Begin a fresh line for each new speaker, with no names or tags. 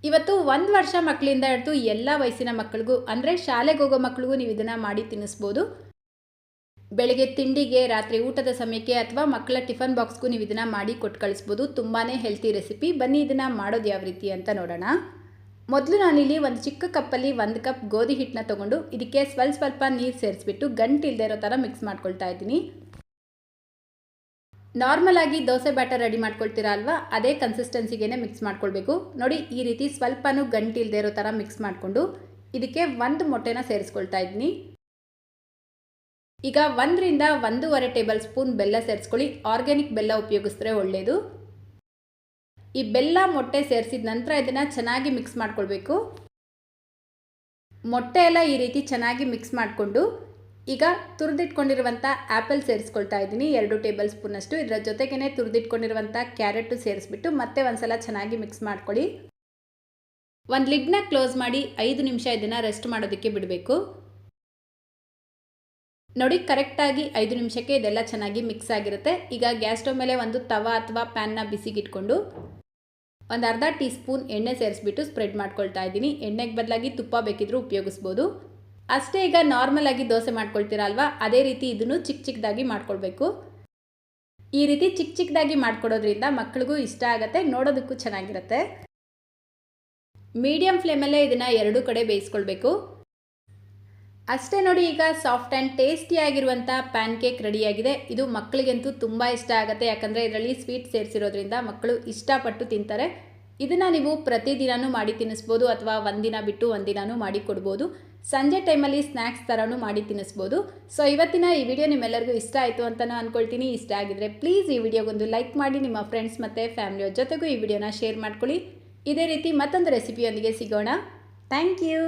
ಇವತ್ತು 1 ವರ್ಷ ಮಕ್ಕಳಿಂದ ಹಿಡಿದು ಎಲ್ಲ ವಯಸ್ಸಿನ ಮಕ್ಕಳಿಗೂ ಅಂದರೆ ಶಾಲೆಗೆ ಹೋಗೋ ಮಕ್ಕಳಿಗೂ ನೀವು ಇದನ್ನು ಮಾಡಿ ತಿನ್ನಿಸ್ಬೋದು. ಬೆಳಗ್ಗೆ ತಿಂಡಿಗೆ, ರಾತ್ರಿ ಊಟದ ಸಮಯಕ್ಕೆ ಅಥವಾ ಮಕ್ಕಳ ಟಿಫನ್ ಬಾಕ್ಸ್ಗೂ ನೀವು ಇದನ್ನು ಮಾಡಿ ಕೊಟ್ಟು ಕಳಿಸ್ಬೋದು. ತುಂಬಾ ಹೆಲ್ತಿ ರೆಸಿಪಿ. ಬನ್ನಿ ಇದನ್ನು ಮಾಡೋದು ಯಾವ ರೀತಿ ಅಂತ ನೋಡೋಣ. ಮೊದಲು ನಾನಿಲ್ಲಿ ಒಂದು ಚಿಕ್ಕ ಕಪ್ಪಲ್ಲಿ 1 ಕಪ್ ಗೋಧಿ ಹಿಟ್ಟನ್ನ ತೊಗೊಂಡು ಇದಕ್ಕೆ ಸ್ವಲ್ಪ ನೀರು ಸೇರಿಸ್ಬಿಟ್ಟು ಗಂಟಿಲ್ಲದೆ ಇರೋ ಥರ ಮಿಕ್ಸ್ ಮಾಡ್ಕೊಳ್ತಾ ಇದ್ದೀನಿ. ನಾರ್ಮಲ್ ಆಗಿ ದೋಸೆ ಬ್ಯಾಟರ್ ರೆಡಿ ಮಾಡ್ಕೊಳ್ತೀರಾ ಅಲ್ವಾ, ಅದೇ ಕನ್ಸಿಸ್ಟೆನ್ಸಿಗೆ ಮಿಕ್ಸ್ ಮಾಡ್ಕೊಳ್ಬೇಕು. ನೋಡಿ, ಈ ರೀತಿ ಸ್ವಲ್ಪನೂ ಗಂಟಿಲ್ಲದೆ ಇರೋ ಥರ ಮಿಕ್ಸ್ ಮಾಡಿಕೊಂಡು ಇದಕ್ಕೆ 1 ಮೊಟ್ಟೆನ ಸೇರಿಸ್ಕೊಳ್ತಾ ಇದ್ದೀನಿ. ಈಗ 1 ರಿಂದ 1.5 ಟೇಬಲ್ ಸ್ಪೂನ್ ಬೆಲ್ಲ ಸೇರಿಸ್ಕೊಳ್ಳಿ. ಆರ್ಗ್ಯಾನಿಕ್ ಬೆಲ್ಲ ಉಪಯೋಗಿಸಿದ್ರೆ ಒಳ್ಳೆಯದು. ಈ ಬೆಲ್ಲ ಮೊಟ್ಟೆ ಸೇರಿಸಿದ ನಂತರ ಇದನ್ನು ಚೆನ್ನಾಗಿ ಮಿಕ್ಸ್ ಮಾಡ್ಕೊಳ್ಬೇಕು. ಮೊಟ್ಟೆ ಎಲ್ಲ ಈ ರೀತಿ ಚೆನ್ನಾಗಿ ಮಿಕ್ಸ್ ಮಾಡಿಕೊಂಡು ಈಗ ತುರಿದಿಟ್ಕೊಂಡಿರುವಂಥ ಆ್ಯಪಲ್ ಸೇರಿಸ್ಕೊಳ್ತಾ ಇದ್ದೀನಿ 2 ಟೇಬಲ್ ಸ್ಪೂನಷ್ಟು. ಇದರ ಜೊತೆಗೇ ತುರಿದಿಟ್ಕೊಂಡಿರುವಂಥ ಕ್ಯಾರೆಟು ಸೇರಿಸ್ಬಿಟ್ಟು ಮತ್ತೆ ಒಂದ್ಸಲ ಚೆನ್ನಾಗಿ ಮಿಕ್ಸ್ ಮಾಡ್ಕೊಳ್ಳಿ. ಒಂದು ಲಿಡ್ನ ಕ್ಲೋಸ್ ಮಾಡಿ 5 ನಿಮಿಷ ಇದನ್ನು ರೆಸ್ಟ್ ಮಾಡೋದಕ್ಕೆ ಬಿಡಬೇಕು. ನೋಡಿ, ಕರೆಕ್ಟಾಗಿ 5 ನಿಮಿಷಕ್ಕೆ ಇದೆಲ್ಲ ಚೆನ್ನಾಗಿ ಮಿಕ್ಸ್ ಆಗಿರುತ್ತೆ. ಈಗ ಗ್ಯಾಸ್ ಸ್ಟವ್ ಮೇಲೆ ಒಂದು ತವಾ ಅಥವಾ ಪ್ಯಾನ್ನ ಬಿಸಿಗಿಟ್ಕೊಂಡು ಒಂದು ಅರ್ಧ ಟೀ ಸ್ಪೂನ್ ಎಣ್ಣೆ ಸೇರಿಸ್ಬಿಟ್ಟು ಸ್ಪ್ರೆಡ್ ಮಾಡ್ಕೊಳ್ತಾ ಇದ್ದೀನಿ. ಎಣ್ಣೆಗೆ ಬದಲಾಗಿ ತುಪ್ಪ ಬೇಕಿದ್ರೂ ಉಪಯೋಗಿಸ್ಬೋದು. ಅಷ್ಟೇ. ಈಗ ನಾರ್ಮಲ್ ಆಗಿ ದೋಸೆ ಮಾಡ್ಕೊಳ್ತೀರಾ ಅಲ್ವಾ, ಅದೇ ರೀತಿ ಇದನ್ನು ಚಿಕ್ಕದಾಗಿ ಮಾಡ್ಕೊಳ್ಬೇಕು. ಈ ರೀತಿ ಚಿಕ್ಕದಾಗಿ ಮಾಡ್ಕೊಡೋದ್ರಿಂದ ಮಕ್ಕಳಿಗೂ ಇಷ್ಟ ಆಗುತ್ತೆ, ನೋಡೋದಕ್ಕೂ ಚೆನ್ನಾಗಿರುತ್ತೆ. ಮೀಡಿಯಂ ಫ್ಲೇಮಲ್ಲೇ ಇದನ್ನು 2 ಕಡೆ ಬೇಯಿಸ್ಕೊಳ್ಬೇಕು. ಅಷ್ಟೇ. ನೋಡಿ, ಈಗ ಸಾಫ್ಟ್ ಆ್ಯಂಡ್ ಟೇಸ್ಟಿಯಾಗಿರುವಂಥ ಪ್ಯಾನ್ ಕೇಕ್ ರೆಡಿಯಾಗಿದೆ. ಇದು ಮಕ್ಕಳಿಗಂತೂ ತುಂಬ ಇಷ್ಟ ಆಗುತ್ತೆ, ಯಾಕಂದರೆ ಇದರಲ್ಲಿ ಸ್ವೀಟ್ ಸೇರಿಸಿರೋದ್ರಿಂದ ಮಕ್ಕಳು ಇಷ್ಟಪಟ್ಟು ತಿಂತಾರೆ. ಇದನ್ನು ನೀವು ಪ್ರತಿದಿನವೂ ಮಾಡಿ ತಿನ್ನಿಸ್ಬೋದು ಅಥವಾ ಒಂದಿನ ಬಿಟ್ಟು ಒಂದಿನವೂ ಮಾಡಿ ಕೊಡ್ಬೋದು. ಸಂಜೆ ಟೈಮಲ್ಲಿ ಸ್ನ್ಯಾಕ್ಸ್ ಥರನೂ ಮಾಡಿ ತಿನ್ನಿಸ್ಬೋದು. ಸೊ ಇವತ್ತಿನ ಈ ವಿಡಿಯೋ ನಿಮ್ಮೆಲ್ಲರಿಗೂ ಇಷ್ಟ ಆಯಿತು ಅಂತ ನಾನು ಅಂದ್ಕೊಳ್ತೀನಿ. ಇಷ್ಟ ಆಗಿದ್ರೆ ಪ್ಲೀಸ್ ಈ ವಿಡಿಯೋಗೊಂದು ಲೈಕ್ ಮಾಡಿ, ನಿಮ್ಮ ಫ್ರೆಂಡ್ಸ್ ಮತ್ತು ಫ್ಯಾಮಿಲಿಯವ್ರ ಜೊತೆಗೂ ಈ ವಿಡಿಯೋನ ಶೇರ್ ಮಾಡ್ಕೊಳ್ಳಿ. ಇದೇ ರೀತಿ ಮತ್ತೊಂದು ರೆಸಿಪಿಯೊಂದಿಗೆ ಸಿಗೋಣ. Thank you.